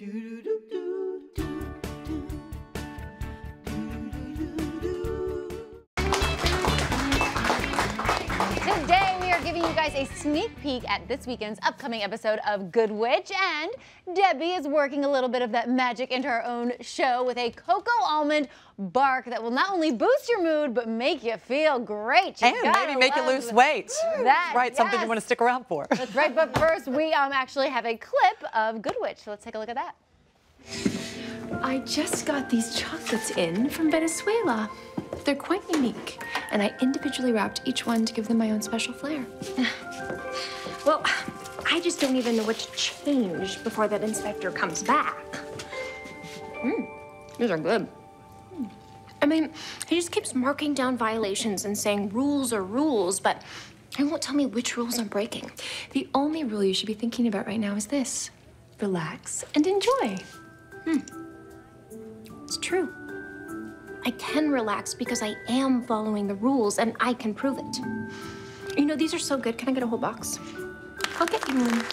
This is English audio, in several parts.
Today we are giving you guys a sneak peek at this weekend's upcoming episode of Good Witch, and Debbie is working a little bit of that magic into her own show with a cocoa almond bark that will not only boost your mood but make you feel great. And maybe make you lose weight. That's right, something you want to stick around for. That's right, but first we actually have a clip of Good Witch, so let's take a look at that. I just got these chocolates in from Venezuela. They're quite unique, and I individually wrapped each one to give them my own special flair. Well, I just don't even know what to change before that inspector comes back. These are good. I mean, he just keeps marking down violations and saying rules are rules, but he won't tell me which rules I'm breaking. The only rule you should be thinking about right now is this: relax and enjoy. It's true. I can relax because I am following the rules and I can prove it. You know, these are so good. Can I get a whole box? I'll get you one.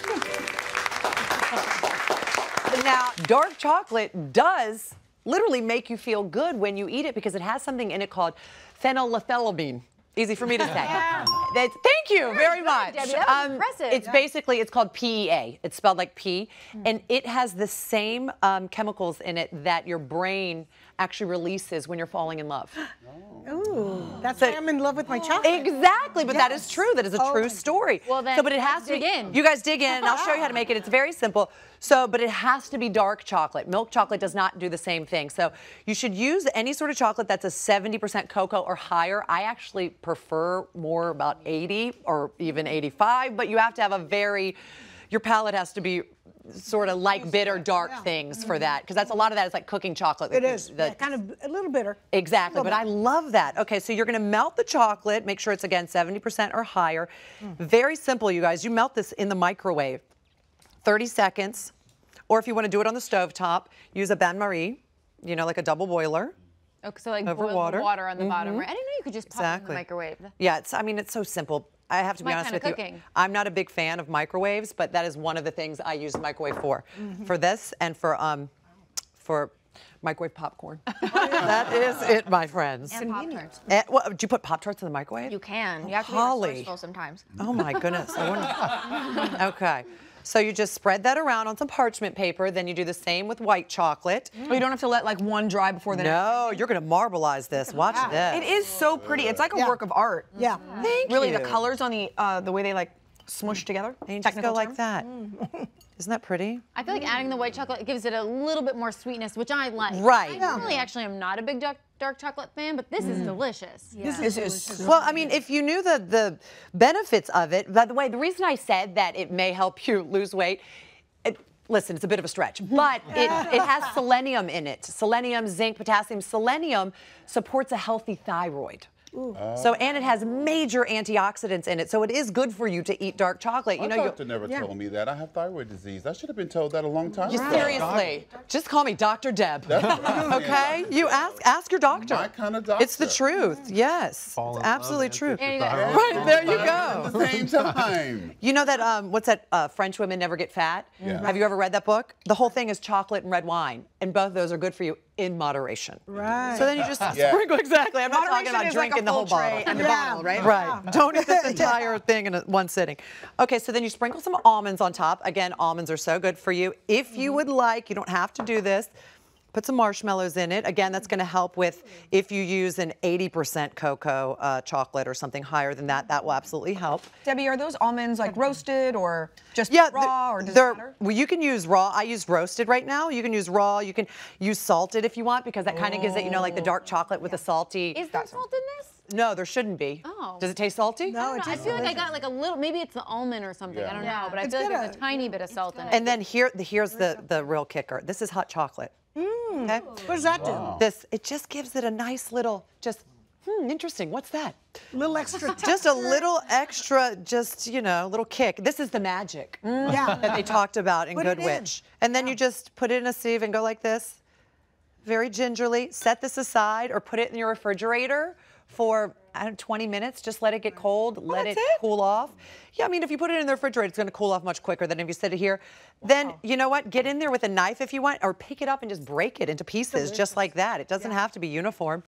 Now, dark chocolate does literally make you feel good when you eat it because it has something in it called phenylethylamine. Easy for me to say. Yeah. Thank you very much. Debbie, that was impressive. It's called PEA. It's spelled like P, and it has the same chemicals in it that your brain actually releases when you're falling in love. Ooh, that's why I'm in love with my chocolate. Exactly, but that is true. That is a true story. Well, then, but it has to dig be, in. You guys dig in, and I'll show you how to make it. It's very simple. But it has to be dark chocolate. Milk chocolate does not do the same thing. So you should use any sort of chocolate that's a 70% cocoa or higher. I actually prefer more about 80 or even 85, but you have to have your palate has to be sort of like bitter dark things for that, because that's a lot of that is like cooking chocolate. It is, kind of a little bitter. Exactly, but I love that. Okay, so you're gonna melt the chocolate, make sure it's again 70% or higher. Very simple, you guys. You melt this in the microwave, 30 seconds, or if you wanna do it on the stovetop, use a bain-marie, you know, like a double boiler. Okay, so like Over boil water. the water on the bottom, right? I didn't know you could just pop it in the Exactly. microwave. Yeah, I mean, it's so simple. I have to be My honest kind with of you. cooking. I'm not a big fan of microwaves, but that is one of the things I use the microwave for this and for microwave popcorn. That is it, my friends. And Pop-Tarts. Do you put Pop-Tarts in the microwave? You can. You have to be Holly. resourceful sometimes. Oh my goodness. Okay. So you just spread that around on some parchment paper, then you do the same with white chocolate. Oh, you don't have to let like one dry before the next? No, you're gonna marbleize this. Watch this. It is so pretty. It's like a work of art. Yeah. Thank you. Really, the colors on the way they like smush together. And you just go like that. Isn't that pretty? I feel like adding the white chocolate gives it a little bit more sweetness, which I like. Right. I really actually am not a big dark chocolate fan, but this is delicious. This is Well, I mean, if you knew the benefits of it, by the way, the reason I said that it may help you lose weight, listen, it's a bit of a stretch, but it has selenium in it. Selenium, zinc, potassium. Selenium supports a healthy thyroid. So, and it has major antioxidants in it, so it is good for you to eat dark chocolate. My doctor never told me that. I have thyroid disease. I should have been told that a long time ago. Seriously, just call me Dr. Deb. Okay? You ask your doctor. My kind of doctor. It's the truth. Yes, it's absolutely true. Yeah. Right there, you go. At the same time. You know that what's that? French Women Never Get Fat. Yeah. Have you ever read that book? The whole thing is chocolate and red wine, and both of those are good for you in moderation. Right. So then you just sprinkle exactly. I'm not talking Moderation about is like drinking a the whole full tray bottle. and the bottle, right? Right. Don't eat this entire thing in one sitting. Okay, so then you sprinkle some almonds on top. Again, almonds are so good for you. If you would like, you don't have to do this. Put some marshmallows in it. Again, that's going to help with if you use an 80% cocoa chocolate or something higher than that. That will absolutely help. Debbie, are those almonds like roasted or just raw, or does it matter? Well, you can use raw. I use roasted right now. You can use raw. You can use salted if you want, because that kind of gives it, you know, like the dark chocolate with the salty. Is there salt in this? No, there shouldn't be. Oh. Does it taste salty? No, I feel like I got like a little, maybe it's the almond or something. I don't know, but I feel like there's a tiny bit of salt in it. And then here's the real kicker. This is hot chocolate. Okay? What does that do? It just gives it a nice little, interesting. What's that? A little extra. Just a little extra, little kick. This is the magic that they talked about in Good Witch. And then you just put it in a sieve and go like this, very gingerly. Set this aside or put it in your refrigerator for 20 minutes. Just let it get cold, let it cool off. Yeah, I mean, if you put it in the refrigerator, it's going to cool off much quicker than if you sit it here. Then, you know what? Get in there with a knife if you want, or pick it up and just break it into pieces just like that. It doesn't have to be uniform.